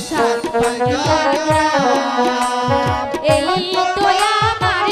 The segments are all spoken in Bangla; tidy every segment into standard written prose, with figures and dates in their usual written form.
সাত এই তো আমার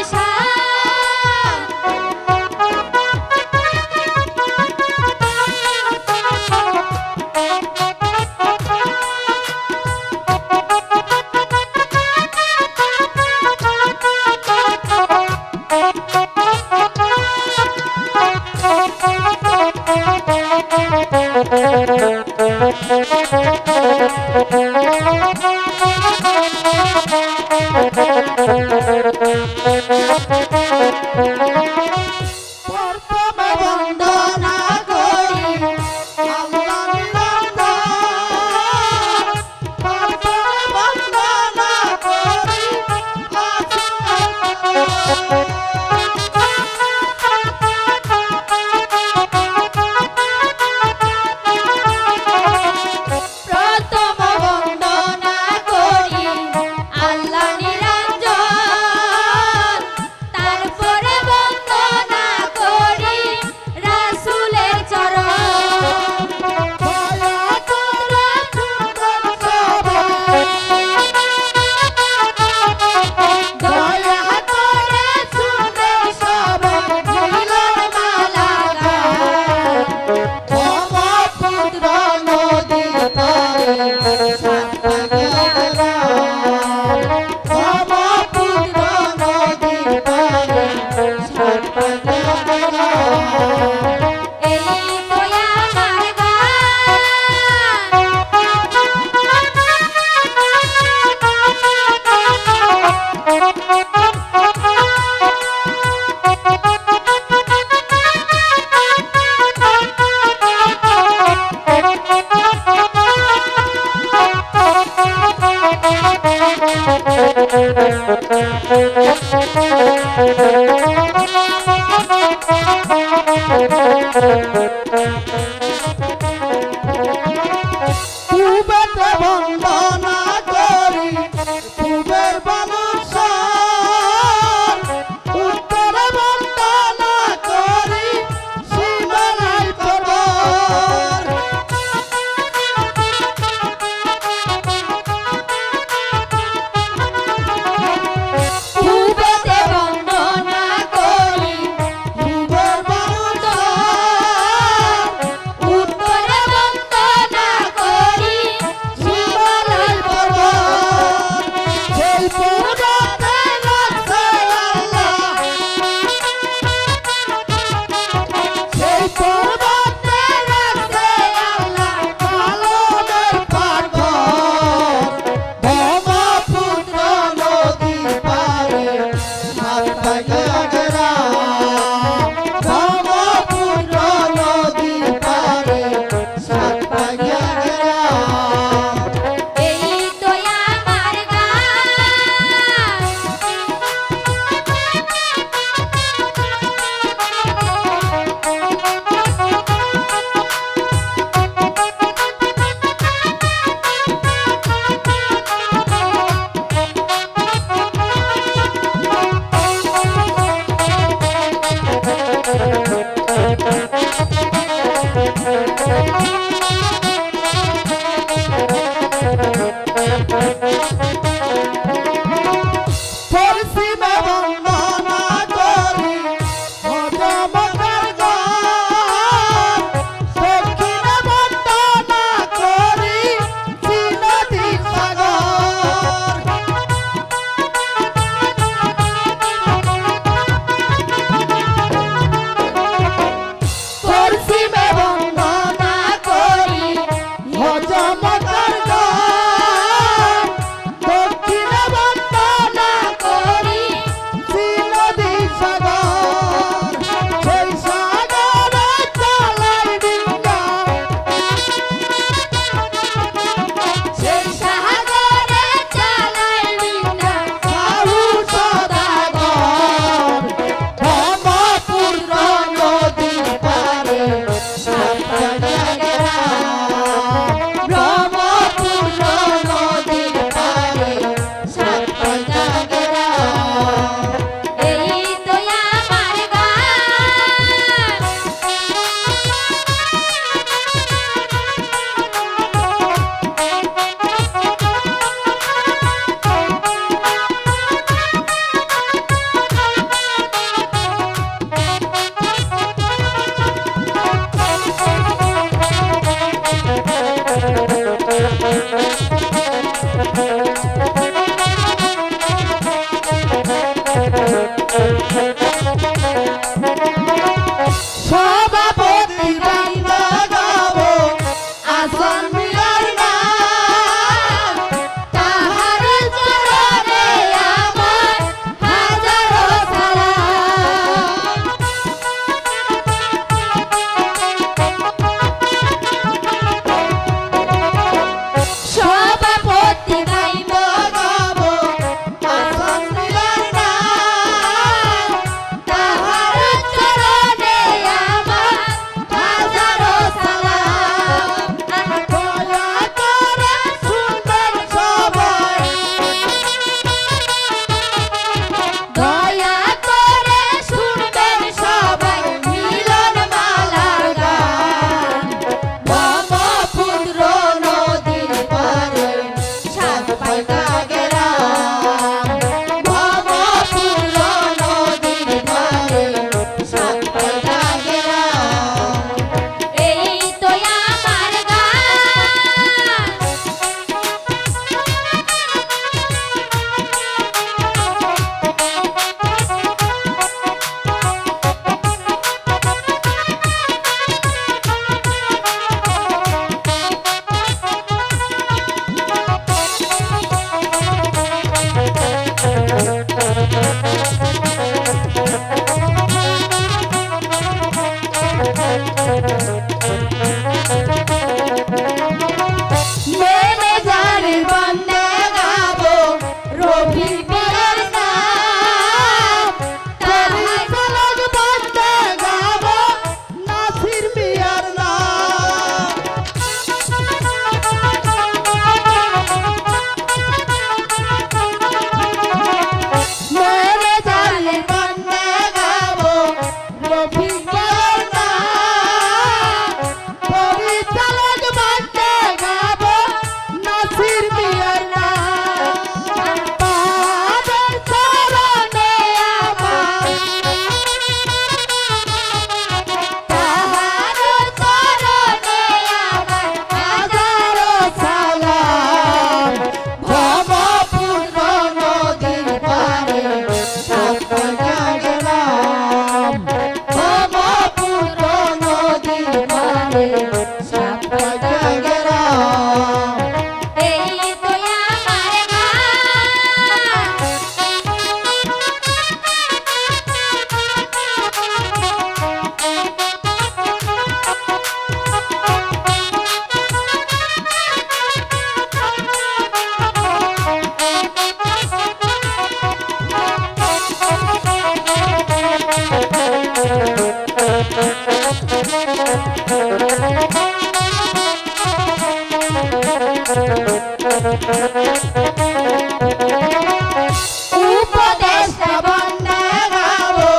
উপদেশটা বন্দে গাবো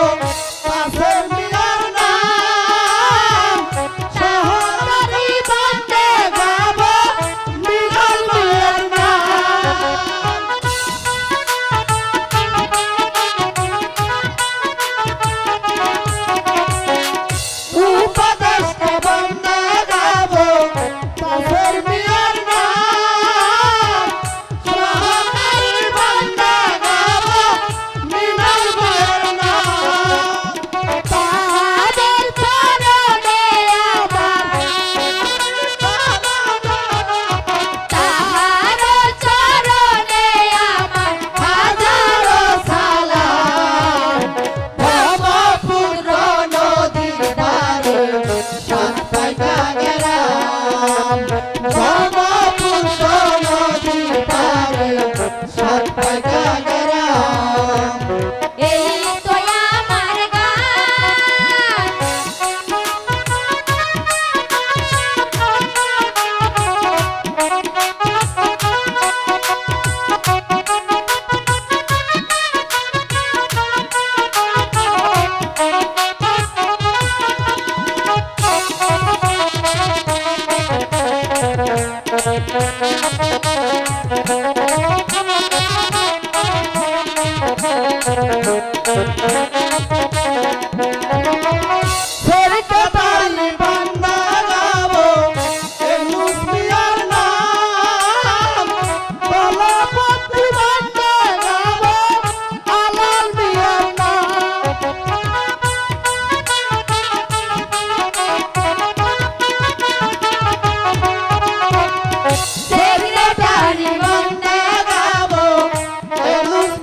পাশের মিয়ার নাম সহকারী বন্দে গাবো মিনার মায়ের নাম উপদেশটা বন্দে গাবো পাশের মিয়ার নাম সহকারী বন্দে গাবো মিনার মায়ের নাম তাহাদের চরণে আমার তাহার চরণে আমার হাজারো সালাম ব্রহ্মপুত্র নদীর ধারে সাত পাইকা গেলাম ব্রহ্মপুত্র নদীর ধারে সাত পাইকা গেলাম এই তো আমার গান ফেরকে তালি বান্দা গাবো এনুস মিয়ার নাম বলপতি বান্দা গাবো আলাল মিয়ার নাম সেক্রেটারি বন্দে গাবো এনুস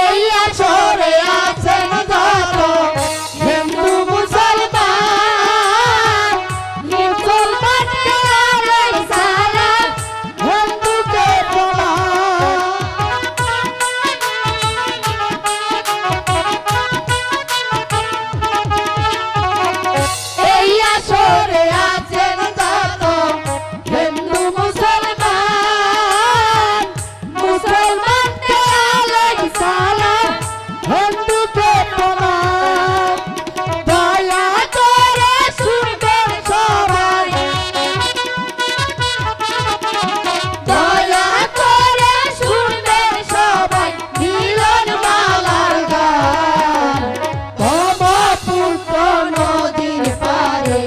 এই আসরে আছেন যত হিন্দু মুসলমান, মুসলমানকে আলাই সালাম, হিন্দুকে প্রণাম। এই আসরে আছেন যত হিন্দু মুসলমান, মুসলমানকে আলাই সালাম, হিন্দুকে প্রণাম। দয়া করে শুনবেন সবাই, দয়া করে শুনবেন সবাই মিলন মালার গান। ব্রহ্মপুত্র নদীর পারে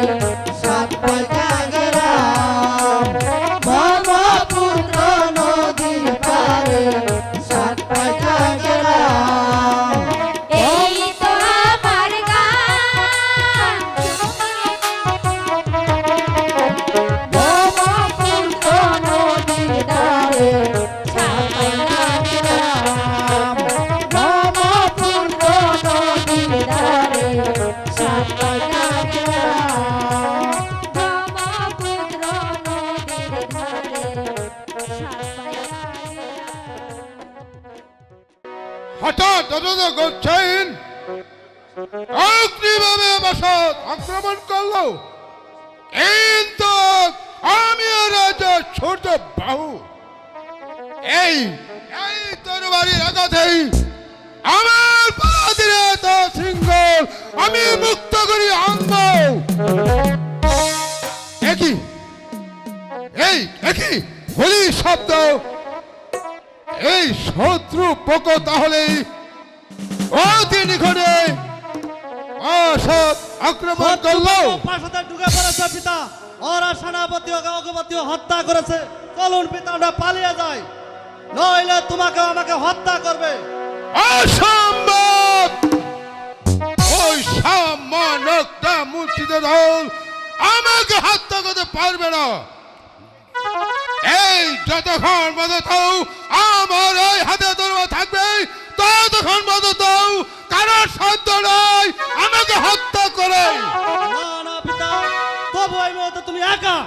সাত পাঁচা গ্রাম। ব্রহ্মপুত্র নদীর পারে সাত পাঁচা গ্রাম। এই তো আমার গান, ব্রহ্মপুত্র নদীর ধারে ছাপাইয়া গ্রাম। ব্রহ্মপুত্র নদীর ধারে সাত পাঁচা গ্রাম। ব্রহ্মপুত্র নদীর ধারে ছাপাইয়া হঠাৎ তদন্ত করছেন অগ্নিভাবে বাসাত আক্রমণ করলো, কিন্তু আমি রাজা ছোট বাহু এই এই তরবারির আঘাতেই আমার পাদিরে তা শৃঙ্খল আমি মুক্ত করি আনব। একই একই বলি শব্দ, এই শত্রু পক্ষ তাহলে অতি নিকটে অসৎ আক্রমণ করলো। প্রাসাদে ঢুকে পড়েছে পিতা, ওরা সেনাপতি অগপতি হত্যা করেছে। চলুন পিতা আমরা পালিয়ে যাই, নইলে তোমাকে আমাকে হত্যা করবে। অসম্ভব! ওই সামান্য একটা মুর্শিদের দল আমাকে হত্যা করতে পারবে না। এই যতক্ষণ পর্যন্ত আমার এই হাতে তরবারি থাকবে ততক্ষণ পর্যন্ত কারোর সাধ্য নাই আমাকে হত্যা করে। না না পিতা, তবু এই মুহূর্তে তুমি একা,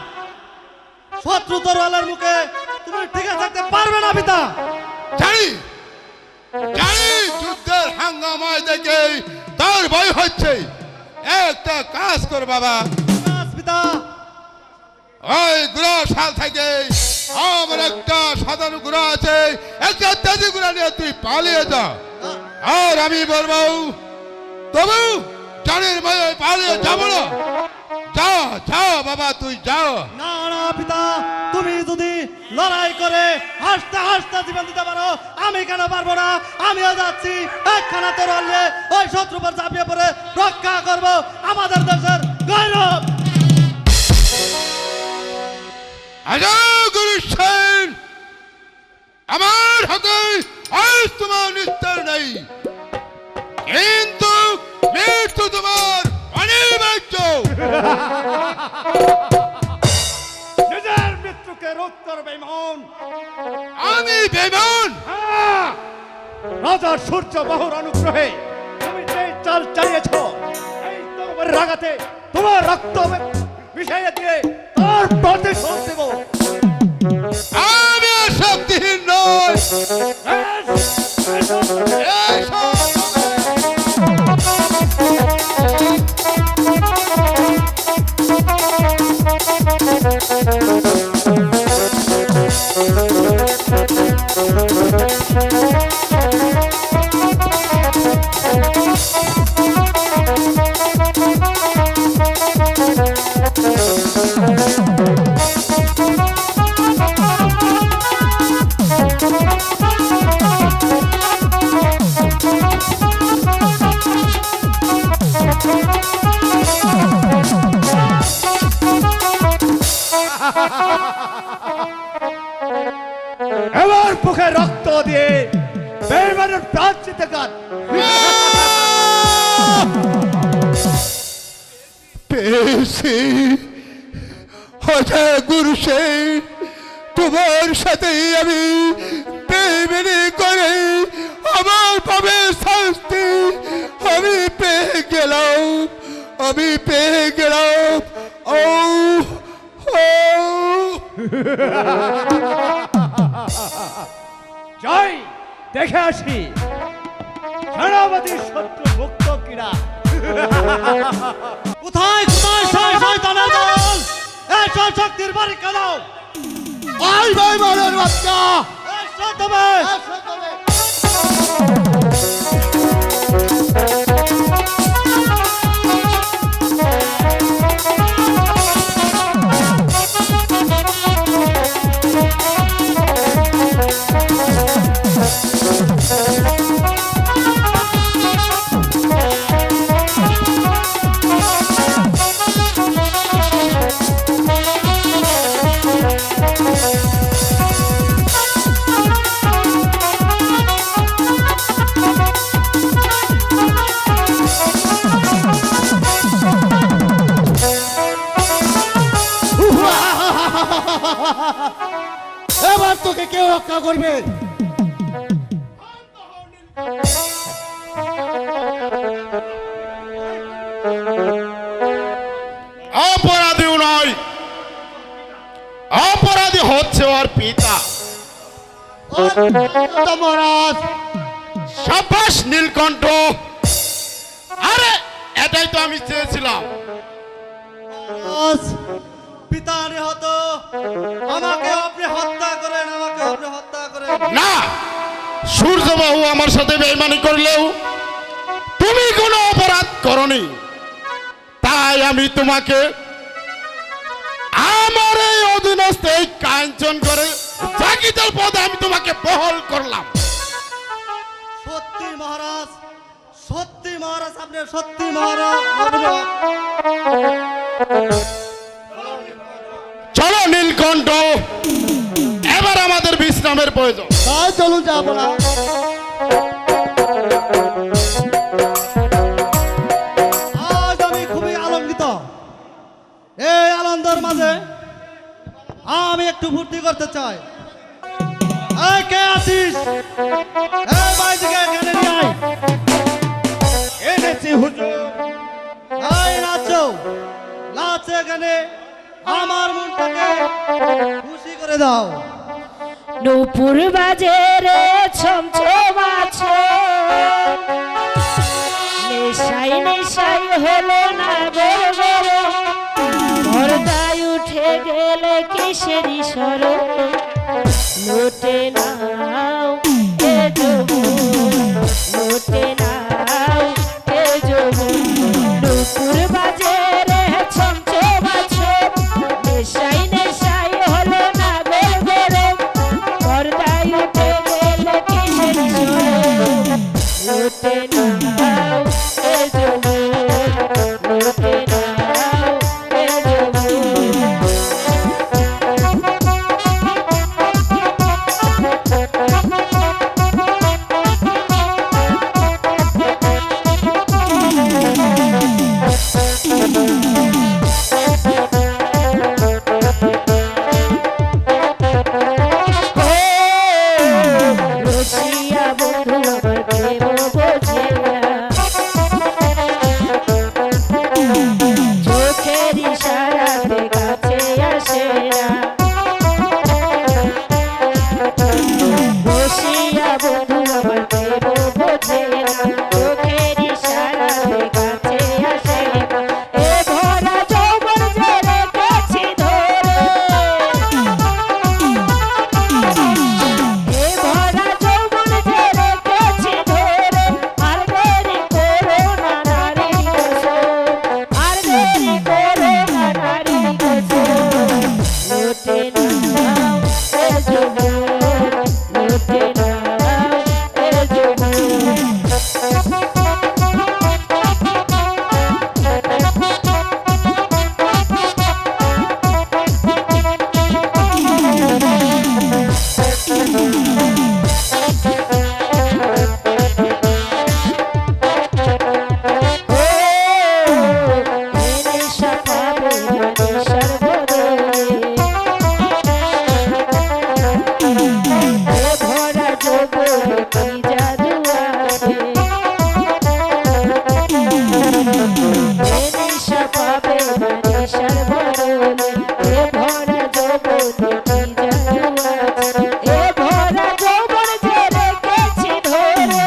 শত্রু তরোয়ালের মুখে তুমি টিকে থাকতে পারবে না পিতা। জানি জানি যুদ্ধের হাঙ্গামায় দেখে তার ভয় হচ্ছে। একটা কাজ কর বাবা, কাজ পিতা, ওই গুড়া শাল থেকে আমার একটা সাধারণ গুড়া আছে, একটা তেজি গুড়া নিয়ে তুই পালিয়ে যা। আর আমি বলবো তবু জানির মায়ে পালিয়ে যাবো না। যা যা বাবা তুই যাও। না না পিতা, তুমি যদি লড়াই করে হাসতে হাসতে জীবন দিতে পারো, আমি কেন পারবো না? আমিও যাচ্ছি, একখানা তরোয়াল নিয়ে ওই শত্রুর উপর ঝাঁপিয়ে পড়ে রক্ষা করব আমাদের দেশের গৌরব। গুরু সেন, আমার হাতে আজ তোমার নিস্তার নেই, কিন্তু মৃত্যু তোমার অনিবার্য। নিজের মৃত্যুকে রোধ করবে মন। আমি বেমান। রাজার সূর্য বাহুর অনুগ্রহে তুমি যে চাল চালিয়েছ, এই তরবারির আঘাতে তোমার রক্ত মিশিয়ে দিয়ে তার প্রতিশোধ দেব। আমি শক্তিহীন নই। এবার মুখে রক্ত দিয়ে বেঈমানের প্রাণ জিতে গান। পেয়েছি হচ্ছে গুরু সেই তোমার সাথেই আমি বেইমানি করে আমার পাবে শাস্তি আমি পেয়ে গেলাম ও যাই দেখে আসি সেনাপতি শত্রু মুক্ত কিনা। কোথায় কোথায় শয়তানের দল, এসব শক্তির পরীক্ষা দাও। আই ভাই মারের বাচ্চা এসো তবে। এবার তোকে কেউ রক্ষা করবে? অপরাধীও নয়, অপরাধী হচ্ছে ওর পিতা। মহারাজ সাবাস নীলকণ্ঠ, আরে এটাই তো আমি চেয়েছিলাম। পিতা নিহত, আমাকে আপনি হত্যা করেন, আমাকে আপনি হত্যা করেন। না, সূর্যবাবু আমার সাথে বেইমানি করলেও তুমি কোনো অপরাধ করনি, তাই আমি তোমাকে আমার এই অধীনস্থ এই কাঞ্চন করে জাগিতার পদে আমি তোমাকে বহাল করলাম। সত্যি মহারাজ, সত্যি মহারাজ, আপনি সত্যি মহারাজ। চলো নীলকণ্ঠ, এবার আমাদের বিশ্রামের প্রয়োজন। তাই চলুন যাবো না। আজ আমি খুবই আনন্দিত। এই আনন্দের মাঝে আমি একটু ফুর্তি করতে চাই। এই কে আছিস? এই বাইদিকে এখানে নিয়ে আয়। এনেছি হুজুর। এই নাচো, নাচে এখানে আমার মনটাকে খুশি করে দাও। নুপুর বাজে রে ছমছমাছে, নেশাই নেশাই হলো না গরম, পর্দায় উঠে গেলে কিসেরি সর, লোটে নাও এ যৌবন, লোটে নাও এ যৌবন। নুপুর বাজে রে ছমছমাছে, নেশাই নেশাই হলো না গরম, পর্দায় উঠে গেলে কিসেরি সর, লোটে নাও এ যৌবন, লোটে নাও এ যৌবন। এ নিশা পাবে না নিশার বদলে এ ভরা যৌবনে কি জাদু আছে এ ভরা যৌবন যে রেখেছি ধরে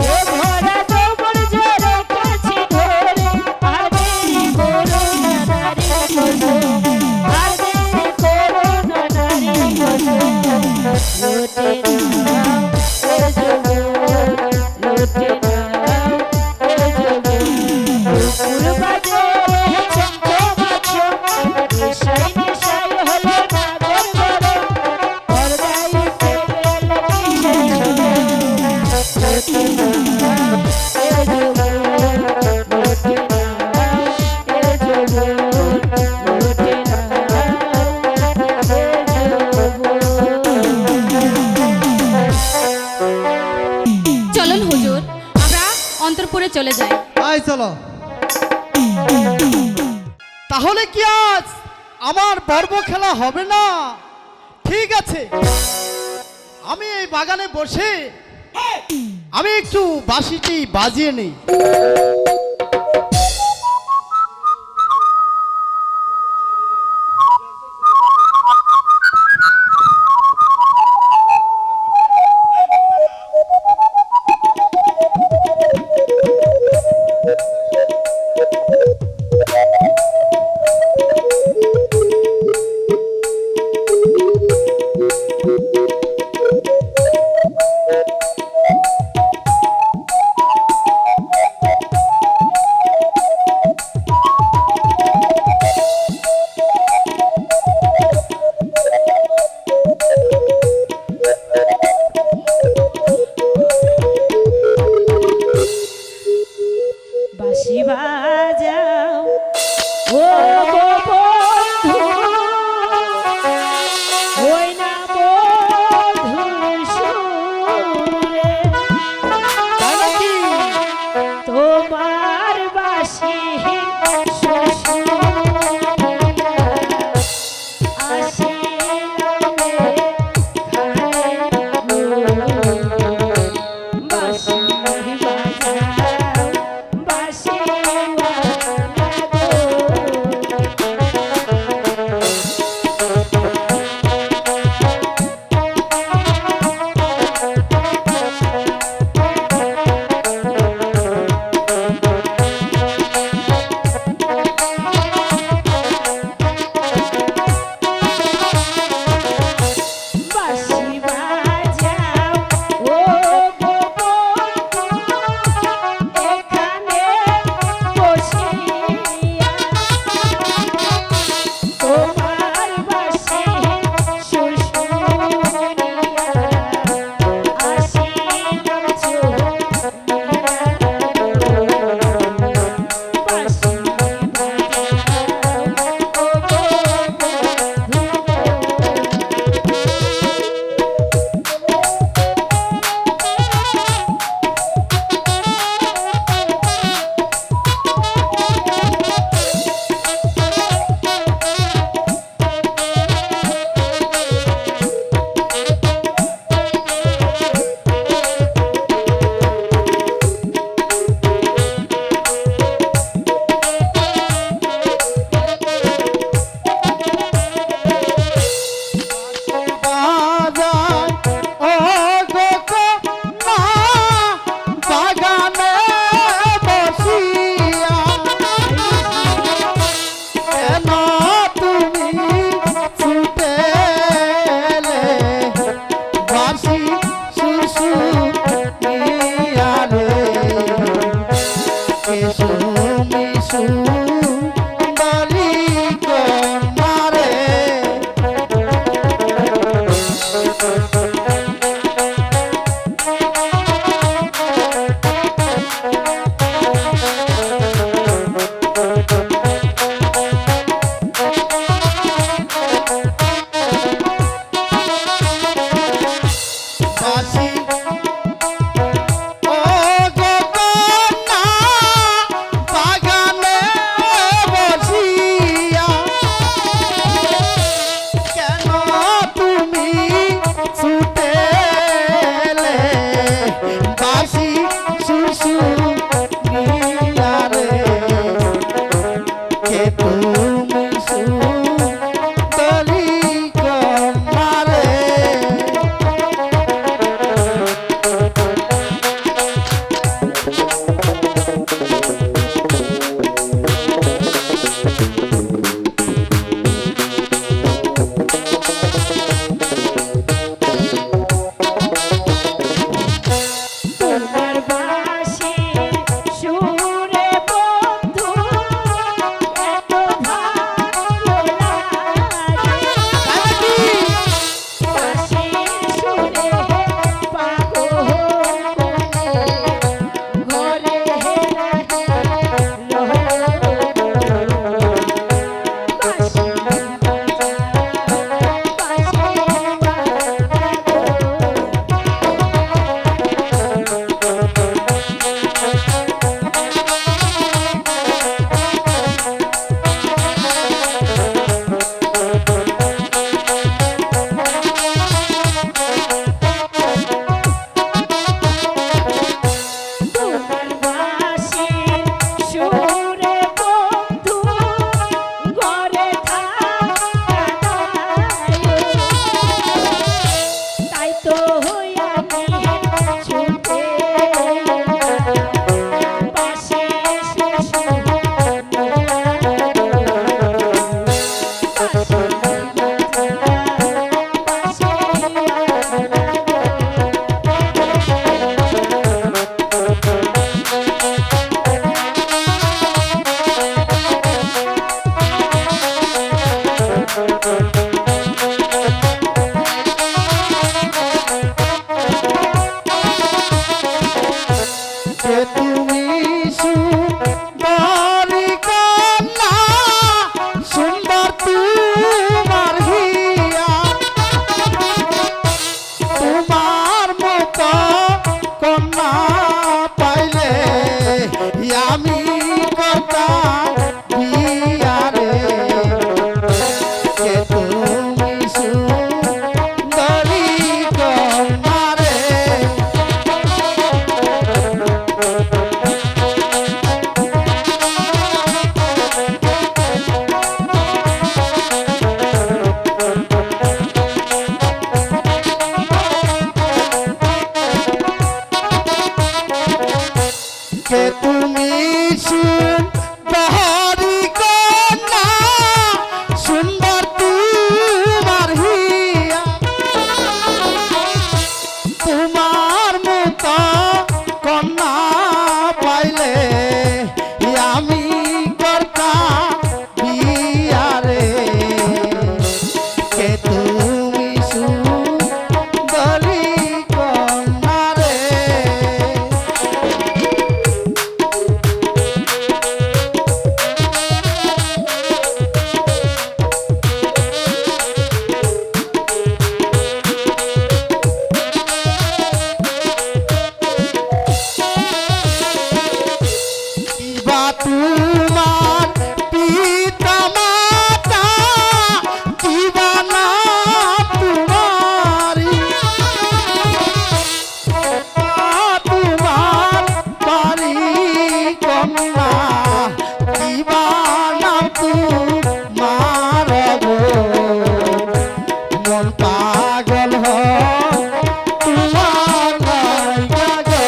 এ ভরা যৌবন যে রেখেছি ধরে আর দেরি করো না নারী বসো আর দেরি করো না নারী বসো লোটে নাও এ যৌবন লোটে নাও এ যৌবন দুপুর বাজে চমচমাছো নেশায় নেশায় হলো নাগর বড় পর্দায় ফেলে কিসের লোটে নাও এ যৌবন লোটে নাও এ যৌবন লোটে নাও এ যৌবন চলুন হুজুর আমরা অন্তরপুরে চলে যাই। আয় চলো। তাহলে কি আজ আমার পর্ব খেলা হবে না? ঠিক আছে, আমি এই বাগানে বসে আমি একটু বাঁশিটি বাজিয়ে নেই। যে তুমি সুন্দরী কন্যা, সুন্দর তোমার হিয়া, তোমার মতো কন্যা পাইলে আমি করতাম বিয়া রে। যে তুমি সুন্দরী কন্যা রে। যে তুমি সুন্দরী কন্যা, সুন্দর তোমার হিয়া, তোমার মতো কন্যা পাইলে আমি করতাম বিয়া রে। যে তুমি সুন্দরী কন্যা রে। কিবা তোমার পিতা মাতা, কিবা না তোমারি, তোমার বাড়ি কন্যা, কিবা না তোমার গো। মন পাগল হয় তোমার লাইগা গো।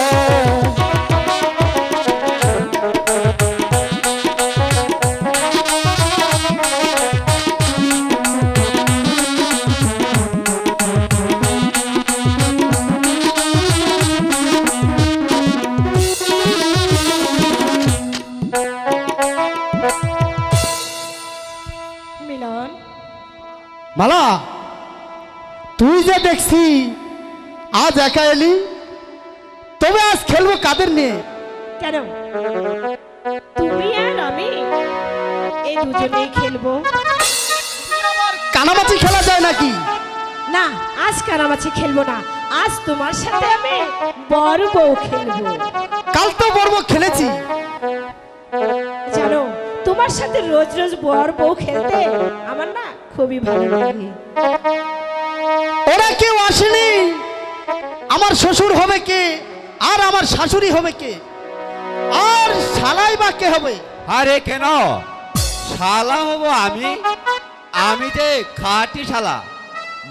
মিলন, মালা, তুই যে দেখছি আজ একা এলি, তবে আজ খেলবো কাদের নিয়ে? কেন তুমি আর আমি এই দুজনেই খেলবো? কানামাছি খেলা যায় নাকি? না, আজ কানামাছি খেলবো না, আজ তোমার সাথে আমি বড় বউ খেলবো। কাল তো বর্ব খেলেছি। জানো, তোমার সাথে রোজ রোজ বড় বউ খেলতে আমার না খুবই ভালো লাগে। ওরা কেউ আসেনি, আমার শ্বশুর হবে কে আর আমার শাশুড়ি হবে কে, আর শালাই বা কে হবে? আরে কেন শালা হব আমি? আমি যে খাঁটি শালা,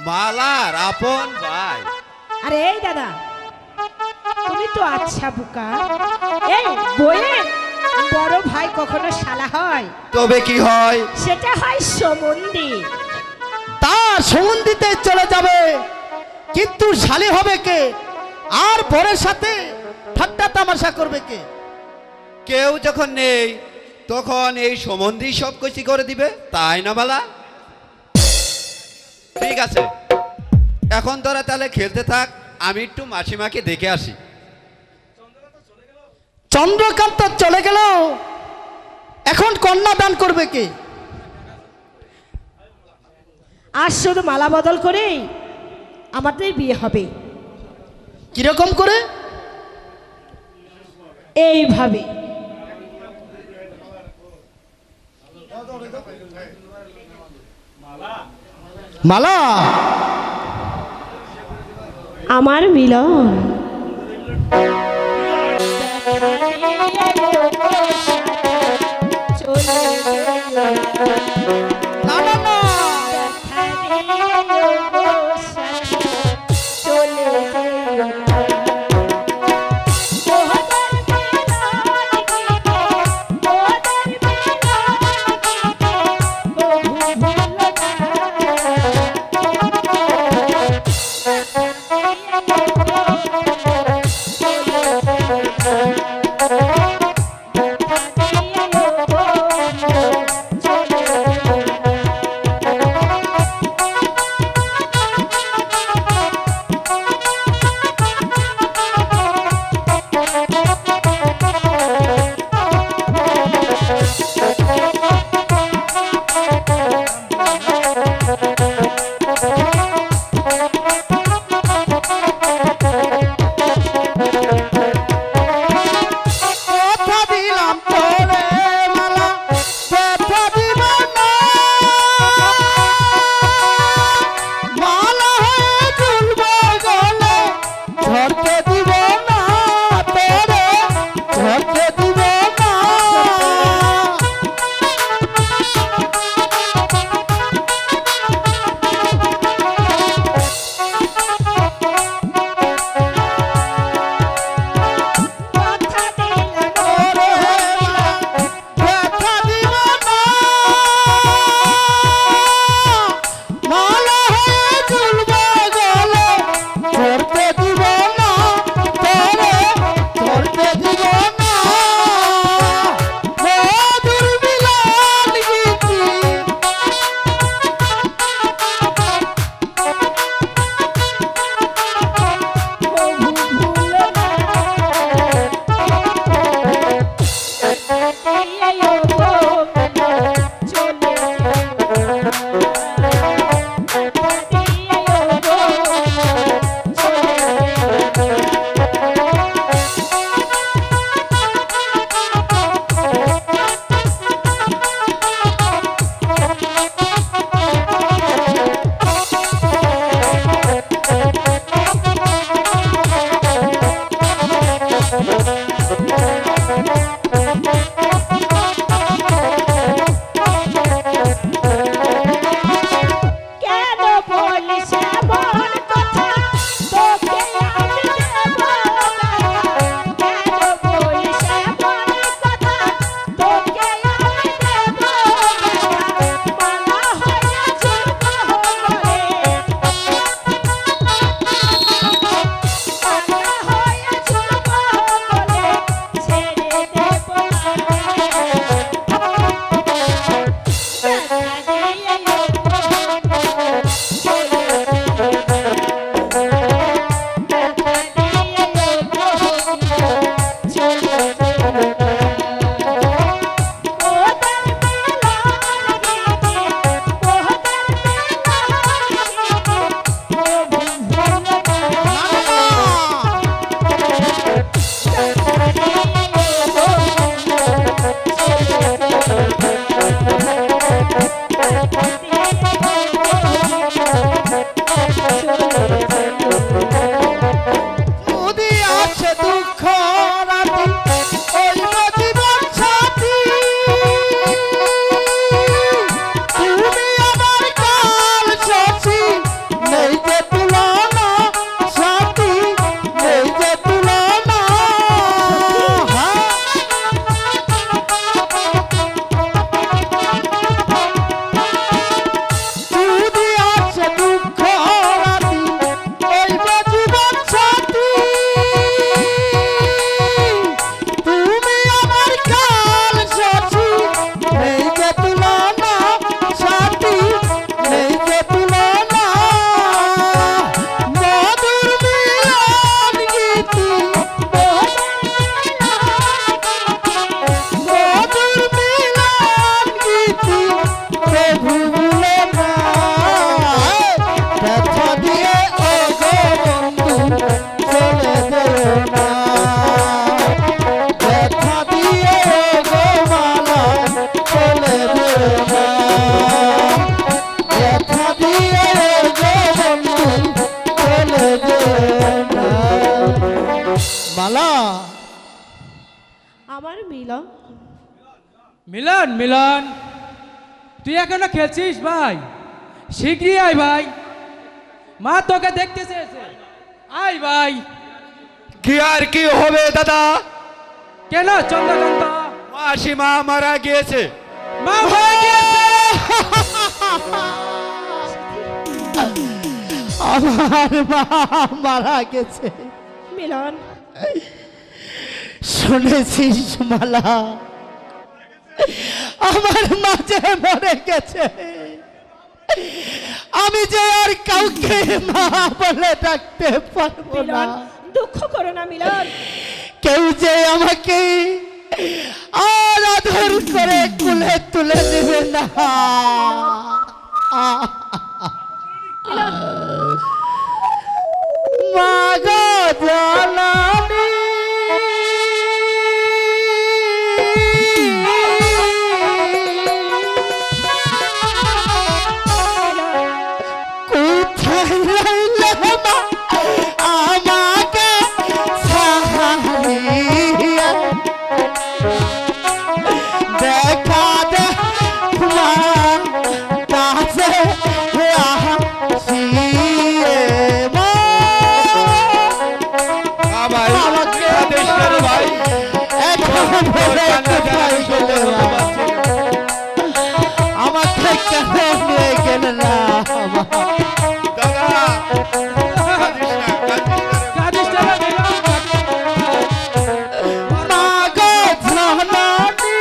মালার আপন ভাই। আরে এই দাদা, তুমি তো আচ্ছা বোকা। এই বইয়ের বড় ভাই কখনো শালা হয়? তবে কি হয়? সেটা হয় সম্বন্ধী। তা সম্বন্ধিতে চলে যাবে, কিন্তু শালি হবে কে আর বরের সাথে ঠাট্টা তামাশা করবে কে? কেউ যখন নেই তখন এই সম্বন্ধী সব কিছু করে দিবে, তাই না মালা? ঠিক আছে, এখন তোরা তাহলে খেলতে থাক, আমি একটু মাসিমাকে দেখে আসি। চন্দ্রকান্ত চলে গেল, এখন কন্যা দান করবে কে? আর শুধু মালা বদল করেই আমাদের বিয়ে হবে। কিরকম করে? এইভাবে। মালা, আমার মিলন, না না না, কেন বলিস এমন কথা তোকে আমি দেব ব্যথা কেন বলিস এমন কথা তোকে আমি দেব ব্যথা মালা হইয়া চুপ হলে মালা হইয়া চুপ হলে ছেড়ে দেব যদি আছে দুঃখ রাতি হইব জীবন সাথী তুমি আমার কাল সাথী নেই যে তুলনা সাথী নেই যে তুলনা যদি আছে দুঃখ রাতি হইব জীবন সাথী তুমি আমার কাল সাথী নেই যে তুলনা সাথী নেই যে তুলনা মধুর মিলন গীতি মধুর মিলন গীতি প্রভু ভুলে না ব্যথা দিয়ে ও গো বন্ধু চলে যেও না ব্যথা দিয়ে ও গো মালা চলে যেও না ব্যথা দিয়ে ও গো বন্ধু চলে যেও না মালা আমার মিলন মিলন মিলন তুই এখনো খেলছিস ভাই শীঘ্রই আয় ভাই মা তোকে দেখতে চেয়েছে আয় ভাই কি আর কি হবে দাদা? কেন চন্দ্রকান্ত মাসিমা মারা গিয়েছে। মা মারা গিয়েছে আমার মা মারা গেছে মিলন শুনেছিস মালা আমার মাঝে মরে গেছে আমি যে আর কাউকে মা বলে ডাকতে পারবো না মিলন দুঃখ করো না মিলন কেউ যে আমাকে আর আদর করে কুলে তুলে দেবে না মা গো জানানি কোথায় রইলে মা আমাকে সাহারিয়া দেখা দে মা কাছে আসিয়ে মা ভাই আমাকে আদেশ করো ভাই। এখন ভরে কোথায় গেলে মা? আমাকে কেন নিয়ে গেলে না মা? দাদা কাঁদিস না, কাঁদিস না। কাঁদিস না রে মিলন মা গো জানানি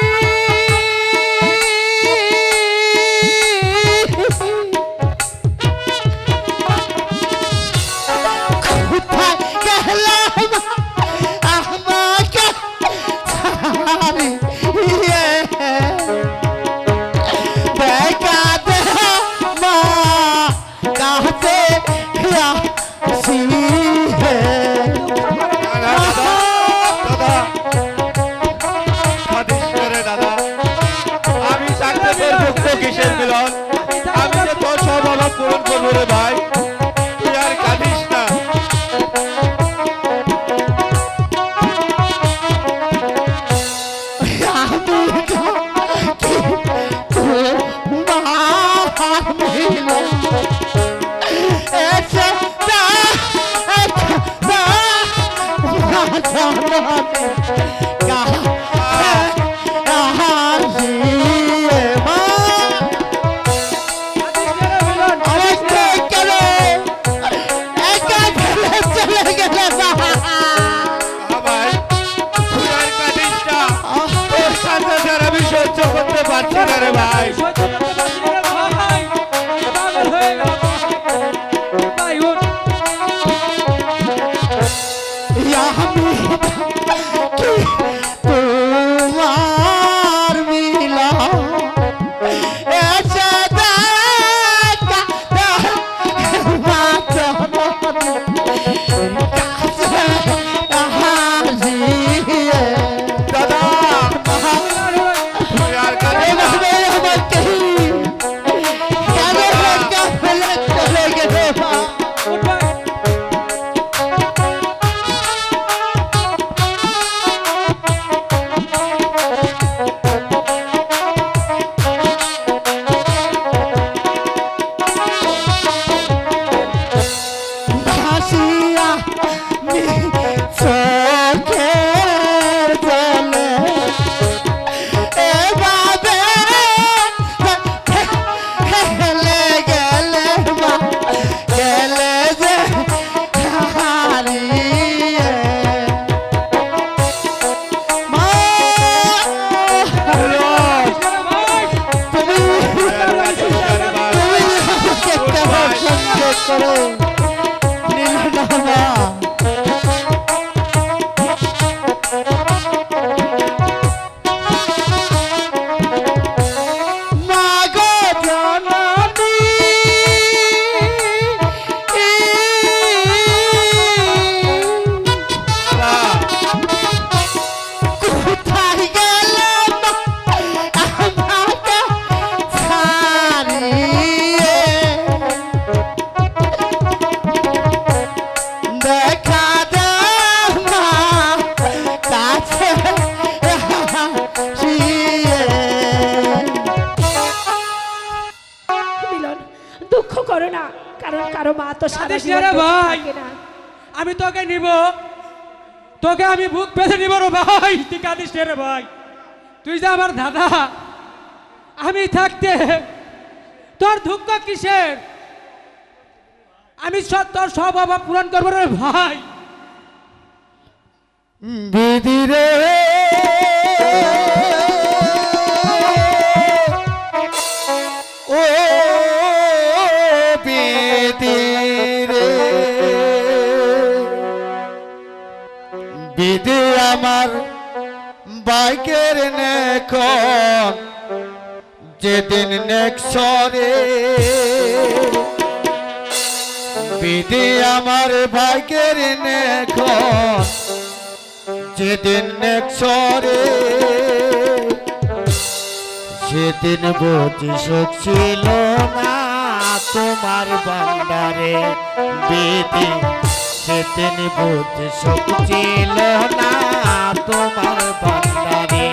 কোথায় গেলাম আমাকে ছাড়ি আমার ঘোড়ার কাঁদিসটা তোর কাঁদা আমি সহ্য করতে পারছি না রে ভাই। সহ্য করতে পারছি না রে ভাই, পাগল হয়ে গেল ভাই। ওঠ। তোমার মিলা এসে দেখা দাদা তুই আর কাঁদিস না। ওঠ ভাই। মিলন দুঃখ করো না, কারণ কারো মা তো সারা কাঁদিস না জীবন রে দুঃখে ভাই। থাকে না। আমি তোকে নিব, তোকে আমি বুক বেঁধে নিব রে ভাই। তুই কাঁদিস না রে ভাই, তুই যে আমার দাদা, আমি থাকতে তোর দুঃখ কিসের? আমি তোর সব অভাব পূরণ করবো রে ভাই। বিধিরে ও বিধিরে বিধি আমার বাইকের নেখন যেদিন নেক্সরে বিধি আমার ভাগ্যের নেখন যেদিন নেক্সরে সেদিন বুঝি সুখ ছিল না তোমার বান্দারে বিধি সেদিন বুঝি সুখ ছিল না তোমার বান্দারে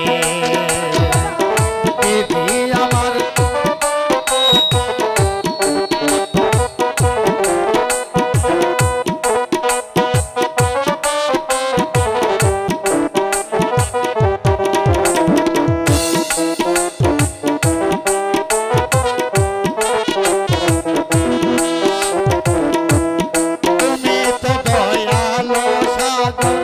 বিধি আমার তুমি তো দয়ালো সাগর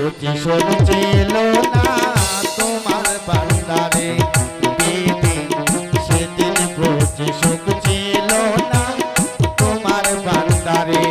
প্রতিশোধ ছিল না তোমার বান্দারে বিধি সেদিন প্রতিশোধ ছিল না তোমার বান্দারে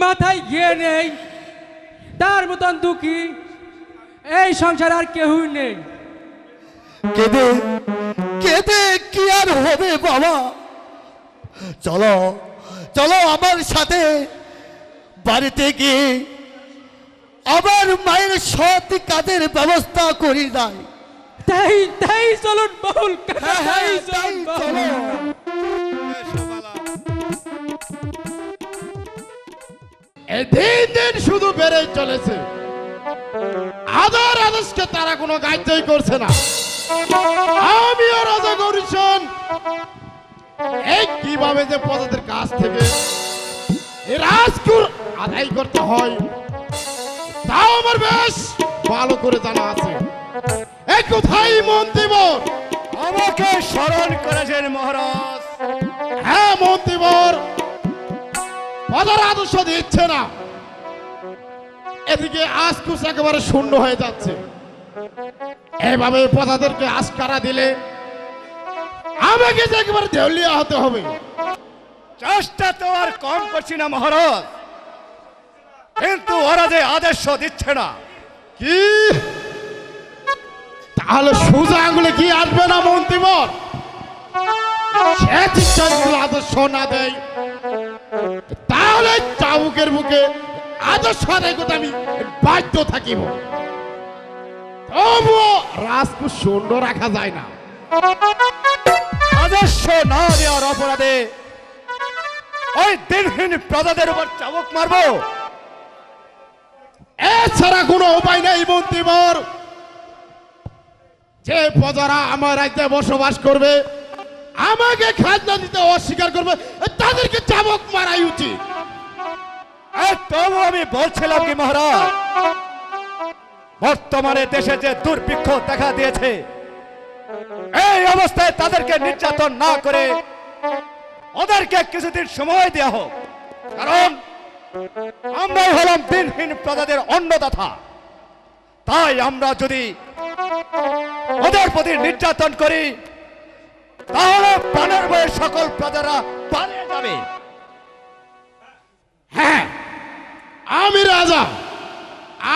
মাথায় গিয়ে নেই তার মতন দুঃখী এই সংসার আর কেউই নেই। কেঁদে কেঁদে কি আর হবে বাবা? চলো চলো আমার সাথে বাড়িতে গিয়ে আবার মায়ের সৎ কাজের ব্যবস্থা করি নাই। তাই তাই চলুন বাউল কাকা, তাই চলুন বাউল। এই দিন দিন শুধু বেড়ে চলেছে, আদার আদেশকে তারা কোনো কার্যই করছে না। আমিও রাজা গৌরীশন এই কিভাবে যে প্রজাদের কাছ থেকে এই রাজকুর আদায় করতে হয় তাও আমার বেশ ভালো করে জানা আছে। এই কোথায় মন্ত্রীবর আমাকে স্মরণ করেছেন মহারাজ। হ্যাঁ মন্ত্রীবর প্রজার আদর্শ দিচ্ছে না, এদিকে আজকুশ একেবারে শূন্য হয়ে যাচ্ছে। এভাবে প্রজাদেরকে আশকারা দিলে আমাকে যে একেবারে দেউলিয়া হতে হবে। চেষ্টা তো আর কম করছি না মহারাজ, কিন্তু ওরা যে আদেশ দিচ্ছে না। কি তাহলে সোজা আঙুলে কি আসবে না মন্ত্রীবর? সে ঠিকঠাক আদর্শ না দেয় তাহলে চাবুকের বুকে আদর্শ আদায় করতে আমি বাধ্য থাকিব। তবুও রাজকু শূন্য রাখা যায় না। আদর্শ না দেওয়ার অপরাধে ওই দিনহীন প্রজাদের উপর চাবুক মারবো? এছাড়া কোনো উপায় নেই মন্ত্রীবর। যে প্রজারা আমার রাজ্যে বসবাস করবে, আমাকে খাজনা দিতে অস্বীকার করবে, তাদেরকে চাবুক মারাই উচিত। তবু আমি বলছিলাম কি মহারাজ, বর্তমানে দেশে যে দুর্ভিক্ষ দেখা দিয়েছে, এই অবস্থায় তাদেরকে নির্যাতন না করে ওদেরকে কিছুদিন সময় দেওয়া হোক। কারণ আমরাই হলাম দিনহীন প্রজাদের অন্নদাতা। তাই আমরা যদি ওদের প্রতি নির্যাতন করি তাহলে প্রাণের ভয়ে সকল প্রজারা পালিয়ে যাবে। হ্যাঁ, আমি রাজা,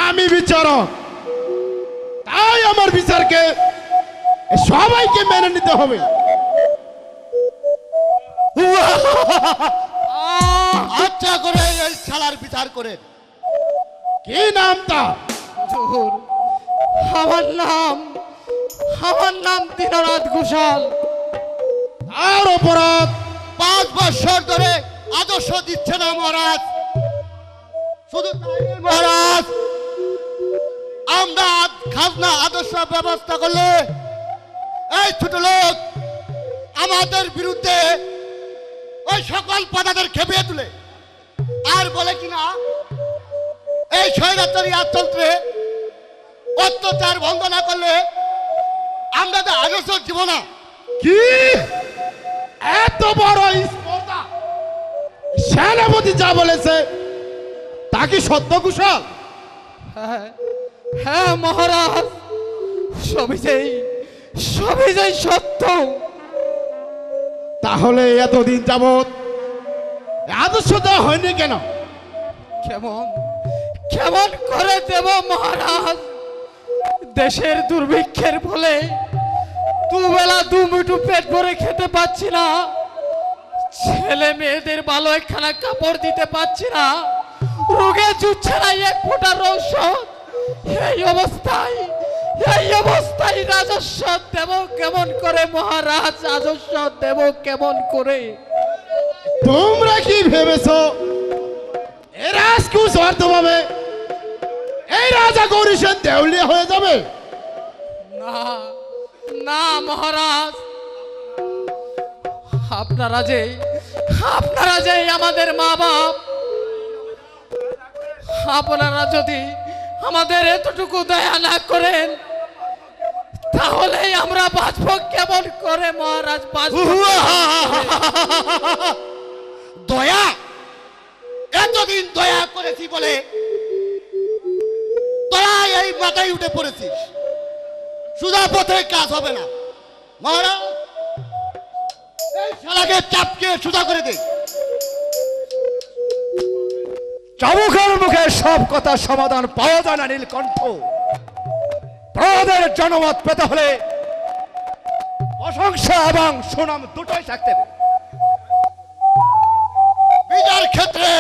আমি বিচারক, তাই আমার বিচারকে সবাইকে মেনে নিতে হবে। আচ্ছা করে এই শালার বিচার করে। কি নাম তা? আমার নাম দীননাথ ঘোষাল। আর অপরাধ 5 বছর ধরে আদর্শ দিচ্ছে না মহারাজ। শুধু তাই নয় মহারাজ, আমরা খাজনা আদর্শ ব্যবস্থা করলে এই ছোট লোক আমাদের বিরুদ্ধে ওই সকল পদাদের খেপিয়ে তুলে আর বলে কিনা এই স্বৈরাচারী রাজতন্ত্রে অত্যাচার বন্ধ না করলে আমরা তো আদর্শ জীব না। কি এত বড় স্পর্ধা? সেনাপতি যা বলেছে তা কি সত্য কুশল? হ্যাঁ মহারাজ, সবই যে সত্য। তাহলে এতদিন যাবৎ আদর্শ দেওয়া হয়নি কেন? কেমন করে দেব মহারাজ? দেশের দুর্ভিক্ষের ফলে দুবেলা দুমুঠো পেট ভরে খেতে পাচ্ছি না, ছেলে মেয়েদের ভালো একখানা কাপড় দিতে পাচ্ছি না, রোগে জুচ্ছে না এক ফোঁটা ঔষধ। এই অবস্থায় রাজস্ব দেব কেমন করে মহারাজ? রাজস্ব দেব কেমন করে? তোমরা কি ভেবেছো এ রাজকুশ অর্থভাবে এই রাজা গৌরীশন দেউলিয়া হয়ে যাবে? না না মহারাজ, আপনারা যে আমাদের মা বাপ, আপনারা যদি আমাদের এতটুকু দয়া না করেন তাহলে আমরা বাঁচব কেমন করে মহারাজ? দয়া? এতদিন দয়া করেছি বলে তোরা এই মাথায় উঠে পড়েছিস, সুদা পথে কাজ হবে না। মহারাজ এই শালাকে চাপকে সুদা করে দে। চাবুকের মুখে সব কথা সমাধান পাওয়া যায় না নীলকণ্ঠ। প্রদের জনমত পেতে হলে প্রশংসা এবং সুনাম দুটোই থাকতে হবে। বিচার ক্ষেত্রে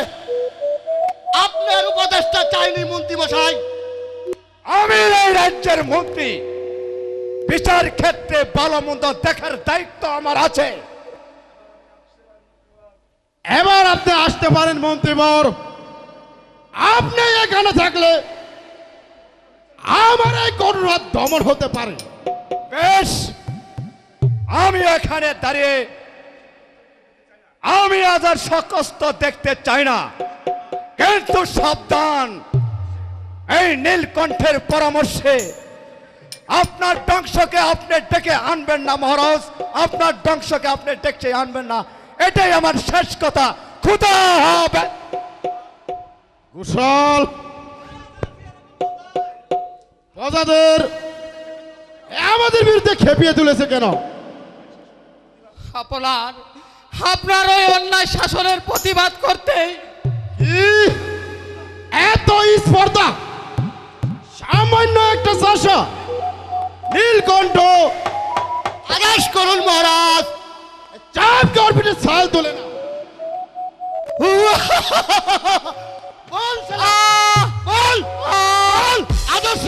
আপনার উপদেশটা চাইনি মন্ত্রী মশাই। আমি এই রাজ্যের মন্ত্রী, বিচার ক্ষেত্রে ভালো মন্দ দেখার দায়িত্ব আমার আছে। এবার আপনি আসতে পারেন মন্ত্রীবর। আপনি এখানে থাকলে আমার এই করুণার দমন হতে পারে। বেশ, আমি এখানে দাঁড়িয়ে আমি আজ আর সকস্ত দেখতে চাই না, কিন্তু সাবধান, এই নীলকণ্ঠের পরামর্শে আপনার বংশকে আপনি ডেকে আনবেন না মহারাজ। আপনার বংশকে আপনি ডেকে আনবেন না, এটাই আমার শেষ কথা। খুদা হবে। কুশল প্রজাদের আমাদের বিরুদ্ধে খেপিয়ে তুলেছে কেন? আপনার ওই অন্যায় শাসনের প্রতিবাদ করতে। এত স্পর্ধা? সামান্য একটা চাষা নীলকণ্ঠ আদেশ করুন মহারাজ। চাপ গর্বিতে ছাল তোলে না। বল শালা, বল আদর্শ